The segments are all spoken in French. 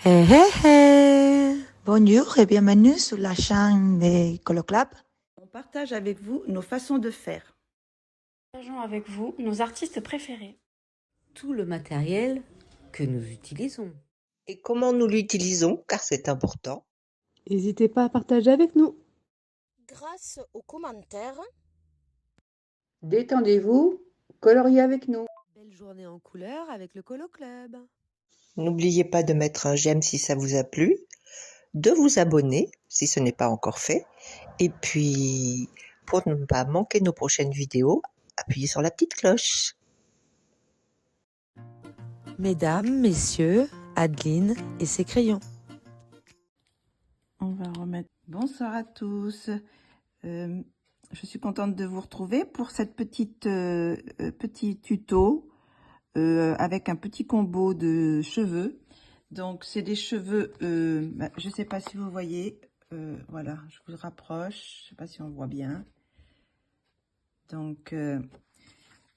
Hé hé hé! Bonjour et bienvenue sur la chaîne des Coloclab. On partage avec vous nos façons de faire. Partageons avec vous nos artistes préférés. Tout le matériel que nous utilisons. Et comment nous l'utilisons, car c'est important. N'hésitez pas à partager avec nous. Grâce aux commentaires, Détendez-vous, coloriez avec nous. Belle journée en couleur avec le Colo Club. N'oubliez pas de mettre un j'aime si ça vous a plu, de vous abonner si ce n'est pas encore fait, et puis pour ne pas manquer nos prochaines vidéos, appuyez sur la petite cloche. Mesdames, messieurs, Adeline et ses crayons. On va remettre. Bonsoir à tous. Je suis contente de vous retrouver pour cette petit tuto avec un petit combo de cheveux. Donc c'est des cheveux, je sais pas si vous voyez, voilà, je vous rapproche, je sais pas si on voit bien. Donc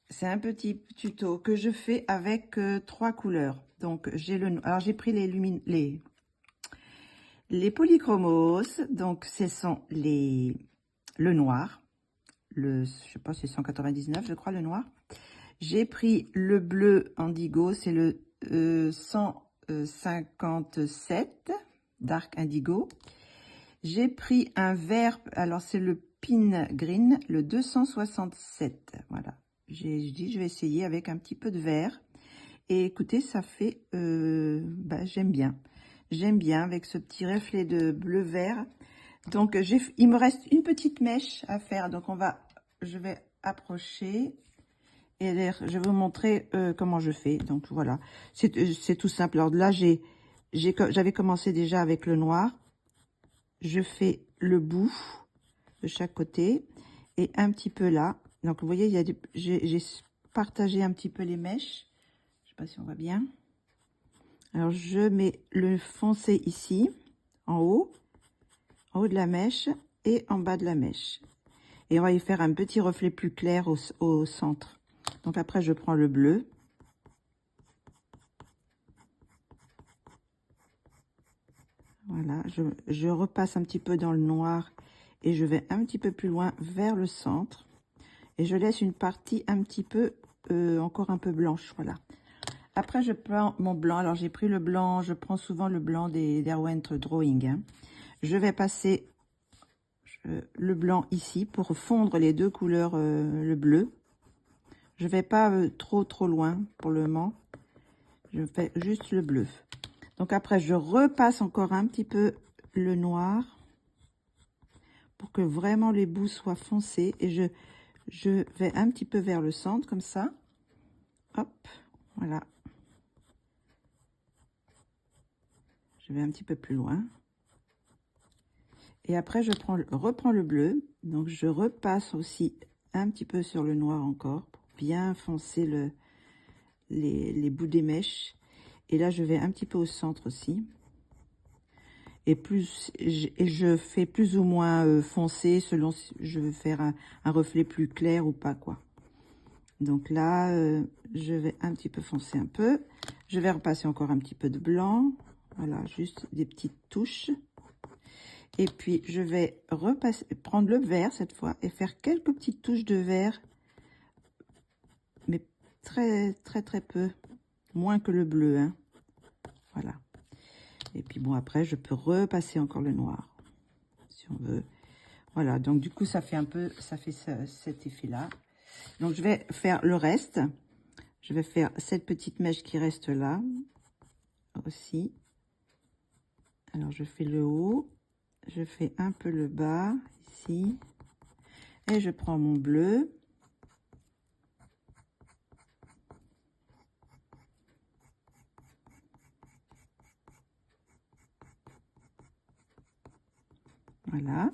c'est un petit tuto que je fais avec 3 couleurs. Donc alors j'ai pris les polychromos, donc ce sont le noir, je sais pas, c'est 199 je crois, le noir. J'ai pris le bleu indigo, c'est le 157 dark indigo. J'ai pris un vert, alors c'est le pin green, le 267. Voilà, j'ai dit je vais essayer avec un petit peu de vert. Et écoutez, ça fait, j'aime bien. J'aime bien avec ce petit reflet de bleu-vert. Donc, il me reste une petite mèche à faire. Donc, je vais approcher et je vais vous montrer comment je fais. Donc, voilà. C'est tout simple. Alors là, j'avais commencé déjà avec le noir. Je fais le bout de chaque côté et un petit peu là. Donc, vous voyez, j'ai partagé un petit peu les mèches. Je sais pas si on voit bien. Alors, je mets le foncé ici, en haut de la mèche et en bas de la mèche. Et on va y faire un petit reflet plus clair au centre. Donc après, je prends le bleu. Voilà, je repasse un petit peu dans le noir et je vais un petit peu plus loin vers le centre. Et je laisse une partie un petit peu, encore un peu blanche, voilà. Après, je prends mon blanc. Alors, j'ai pris le blanc. Je prends souvent le blanc des Derwent Drawing. Hein. Je vais passer le blanc ici pour fondre les deux couleurs, le bleu. Je vais pas trop loin pour le moment. Je fais juste le bleu. Donc, après, je repasse encore un petit peu le noir pour que vraiment les bouts soient foncés. Et je vais un petit peu vers le centre, comme ça. Hop, voilà. Je vais un petit peu plus loin. Et après, je reprends le bleu. Donc, je repasse aussi un petit peu sur le noir encore pour bien foncer les bouts des mèches. Et là, je vais un petit peu au centre aussi. Et je fais plus ou moins foncé selon si je veux faire un reflet plus clair ou pas, quoi. Donc là, je vais un petit peu foncer un peu. Je vais repasser encore un petit peu de blanc. Voilà, juste des petites touches. Et puis, je vais prendre le vert cette fois et faire quelques petites touches de vert. Mais très peu. Moins que le bleu. Hein. Voilà. Et puis, bon, après, je peux repasser encore le noir. Si on veut. Voilà. Donc, du coup, ça fait cet effet-là. Donc, je vais faire le reste. Je vais faire cette petite mèche qui reste là. Aussi. Alors, je fais le haut. Je fais un peu le bas, ici. Et je prends mon bleu. Voilà.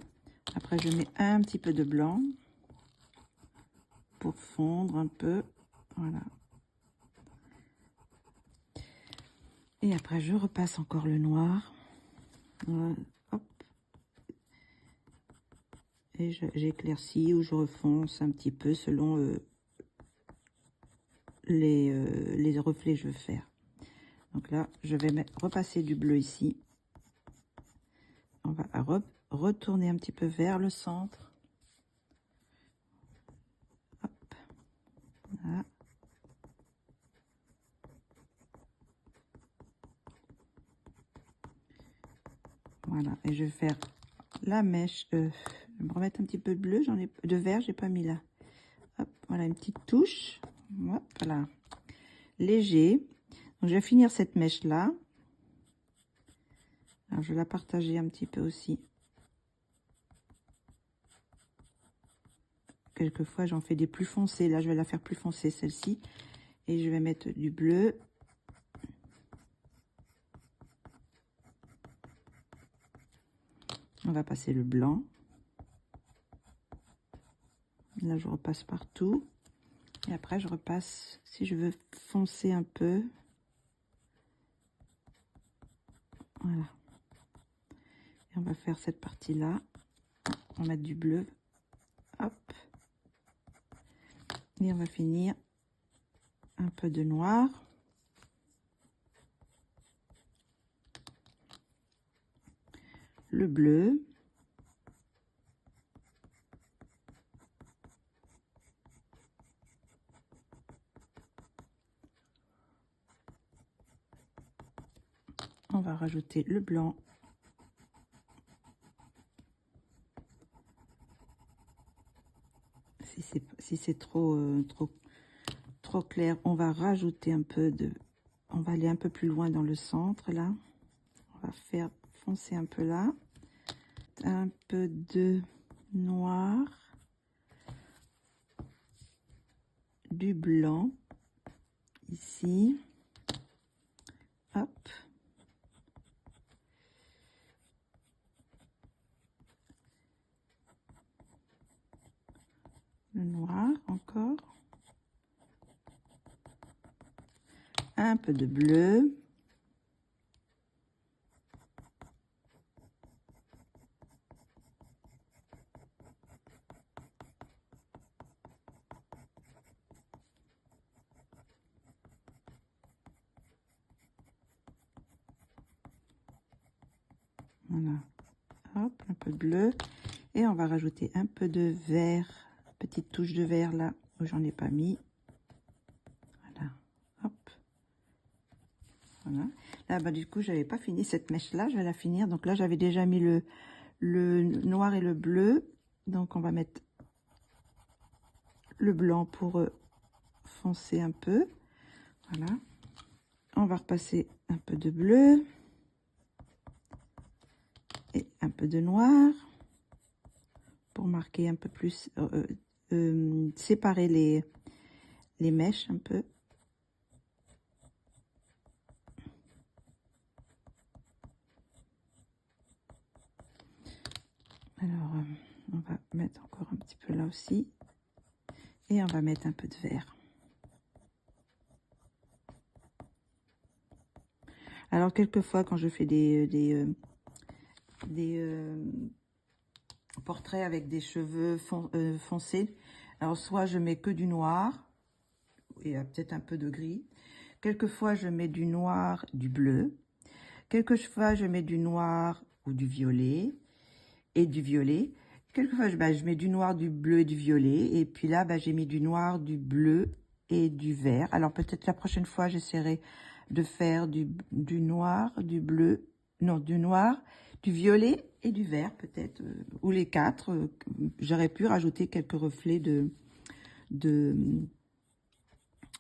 Après, je mets un petit peu de blanc pour fondre un peu. Voilà. Et après, je repasse encore le noir. Voilà. Hop. Et j'éclaircis ou je refonce un petit peu selon les reflets que je veux faire. Donc là, je vais repasser du bleu ici. On va retourner un petit peu vers le centre. Hop. Voilà. Voilà, et je vais faire la mèche. Je vais me remettre un petit peu de bleu, j'en ai de vert, j'ai pas mis là. Hop, voilà une petite touche. Hop, voilà, léger. Donc je vais finir cette mèche là. Alors je vais la partager un petit peu aussi. Quelquefois j'en fais des plus foncés. Là je vais la faire plus foncée celle-ci, et je vais mettre du bleu. On va passer le blanc. Là, je repasse partout. Et après, je repasse, si je veux foncer un peu. Voilà. Et on va faire cette partie-là. On va mettre du bleu. Hop. Et on va finir un peu de noir. Le bleu. On va rajouter le blanc. Si c'est trop clair, on va rajouter un peu de... On va aller un peu plus loin dans le centre, là. On va faire foncer un peu là. Un peu de noir. Du blanc. Ici. Hop. Le noir encore. Un peu de bleu. Voilà. Hop, un peu de bleu. Et on va rajouter un peu de vert. Petite touche de vert là où j'en ai pas mis. Voilà. Hop. Voilà. Là, bah, du coup, j'avais pas fini cette mèche-là. Je vais la finir. Donc là, j'avais déjà mis le noir et le bleu. Donc, on va mettre le blanc pour foncer un peu. Voilà. On va repasser un peu de bleu. Et un peu de noir. Pour marquer un peu plus... séparer les mèches un peu. Alors, on va mettre encore un petit peu là aussi. Et on va mettre un peu de vert. Alors, quelquefois, quand je fais des portraits avec des cheveux foncés, alors soit je mets que du noir, et peut-être un peu de gris. Quelquefois, je mets du noir, du bleu. Quelquefois, je mets du noir ou du violet. Et du violet. Quelquefois, je mets du noir, du bleu et du violet. Et puis là, j'ai mis du noir, du bleu et du vert. Alors, peut-être la prochaine fois, j'essaierai de faire du noir, du bleu, non, du noir, du violet et du vert, peut-être. Ou les quatre. J'aurais pu rajouter quelques reflets de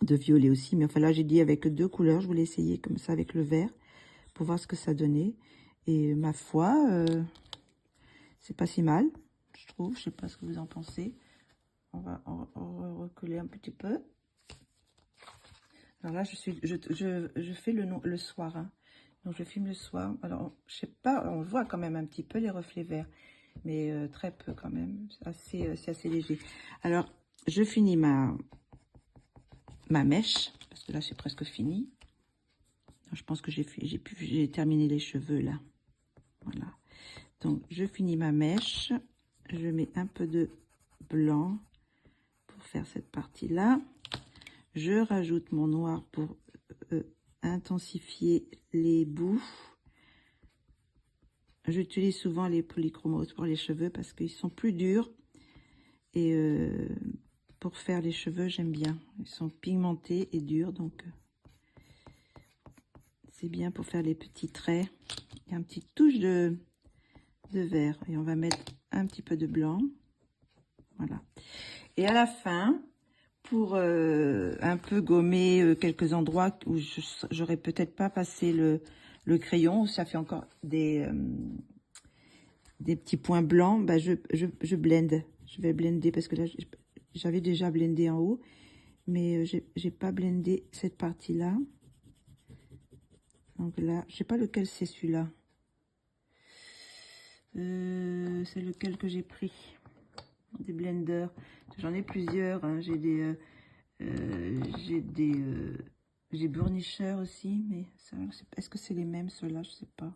violet aussi. Mais enfin, là, j'ai dit avec deux couleurs. Je voulais essayer comme ça avec le vert pour voir ce que ça donnait. Et ma foi... c'est pas si mal, je trouve. Je sais pas ce que vous en pensez. On va recoller un petit peu. Alors là, je fais le soir. Hein. Donc, je filme le soir. Alors, je sais pas, on voit quand même un petit peu les reflets verts. Mais très peu quand même. C'est assez léger. Alors, je finis ma mèche. Parce que là, c'est presque fini. Alors, je pense que j'ai terminé les cheveux là. Voilà. Donc, je finis ma mèche. Je mets un peu de blanc pour faire cette partie-là. Je rajoute mon noir pour intensifier les bouts. J'utilise souvent les polychromos pour les cheveux parce qu'ils sont plus durs. Et pour faire les cheveux, j'aime bien. Ils sont pigmentés et durs, donc c'est bien pour faire les petits traits. Il y a une petite touche de vert. Et on va mettre un petit peu de blanc. Voilà. Et à la fin, pour un peu gommer quelques endroits où j'aurais peut-être pas passé le crayon, où ça fait encore des petits points blancs, bah je blende. Je vais blender parce que là, j'avais déjà blendé en haut, mais j'ai pas blendé cette partie-là. Donc là, je sais pas lequel c'est celui-là. C'est lequel que j'ai pris des blenders. J'en ai plusieurs. Hein. J'ai Burnisher aussi, mais est-ce que c'est les mêmes ceux-là? Je sais pas.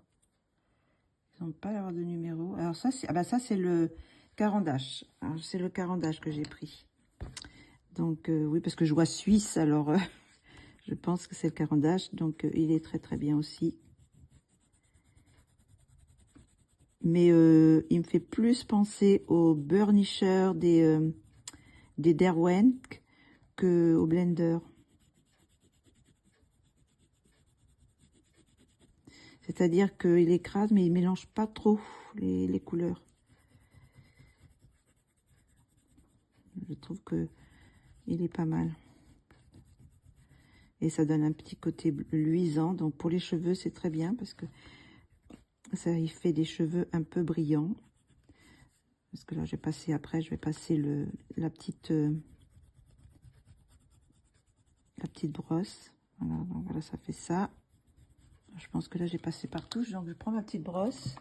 Ils n'ont pas l'air de numéro. Alors ça, c'est le Caran d'Ache. C'est le Caran d'Ache que j'ai pris. Donc oui, parce que je vois suisse, alors je pense que c'est le Caran d'Ache. Donc il est très très bien aussi. Mais il me fait plus penser au burnisher des Derwent que au blender. C'est-à-dire qu'il écrase, mais il mélange pas trop les couleurs. Je trouve que il est pas mal. Et ça donne un petit côté luisant. Donc pour les cheveux, c'est très bien parce que ça il fait des cheveux un peu brillants. Parce que là, je vais passer la petite brosse. Voilà, donc voilà, ça fait ça. Je pense que là, j'ai passé partout. Donc je prends ma petite brosse.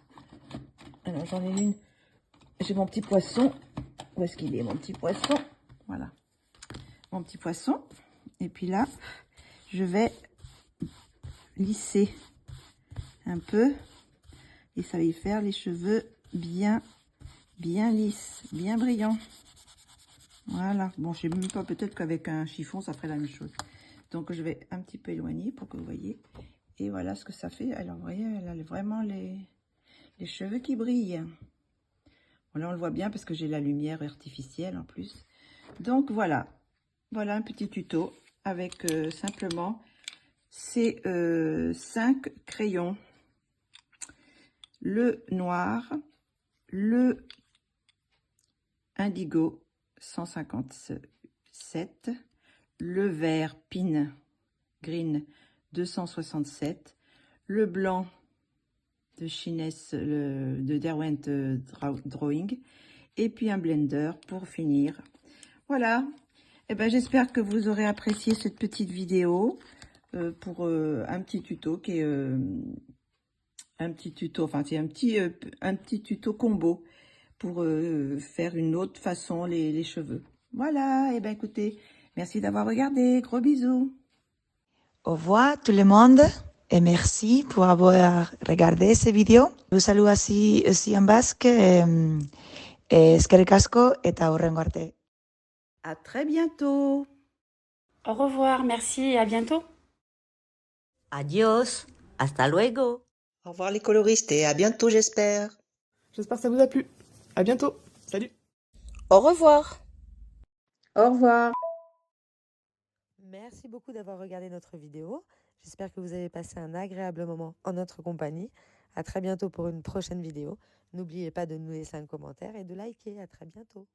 Alors j'en ai une. J'ai mon petit poisson. Où est-ce qu'il est, mon petit poisson? Voilà. Mon petit poisson. Et puis là, je vais lisser un peu. Et ça va y faire les cheveux bien lisses, bien brillants. Voilà. Bon, je sais même pas, peut-être qu'avec un chiffon, ça ferait la même chose. Donc, je vais un petit peu éloigner pour que vous voyez. Et voilà ce que ça fait. Alors, vous voyez, elle a vraiment les cheveux qui brillent. Bon, là, on le voit bien parce que j'ai la lumière artificielle en plus. Donc, voilà. Voilà un petit tuto avec simplement ces 5 crayons. Le noir, le indigo 157, le vert pin green 267, le blanc de Chinese, de Derwent Drawing, et puis un blender pour finir. Voilà. Et ben, j'espère que vous aurez apprécié cette petite vidéo pour un petit tuto qui est un petit tuto, enfin c'est un petit tuto combo pour faire une autre façon les cheveux. Voilà, et ben écoutez, merci d'avoir regardé, gros bisous. Au revoir tout le monde et merci pour avoir regardé cette vidéo. Je vous salue aussi en basque. Eskerrik asko eta hurrengo arte. À très bientôt. Au revoir, merci et à bientôt. Adiós, hasta luego. Au revoir les coloristes et à bientôt j'espère. J'espère que ça vous a plu. À bientôt. Salut. Au revoir. Au revoir. Merci beaucoup d'avoir regardé notre vidéo. J'espère que vous avez passé un agréable moment en notre compagnie. À très bientôt pour une prochaine vidéo. N'oubliez pas de nous laisser un commentaire et de liker. À très bientôt.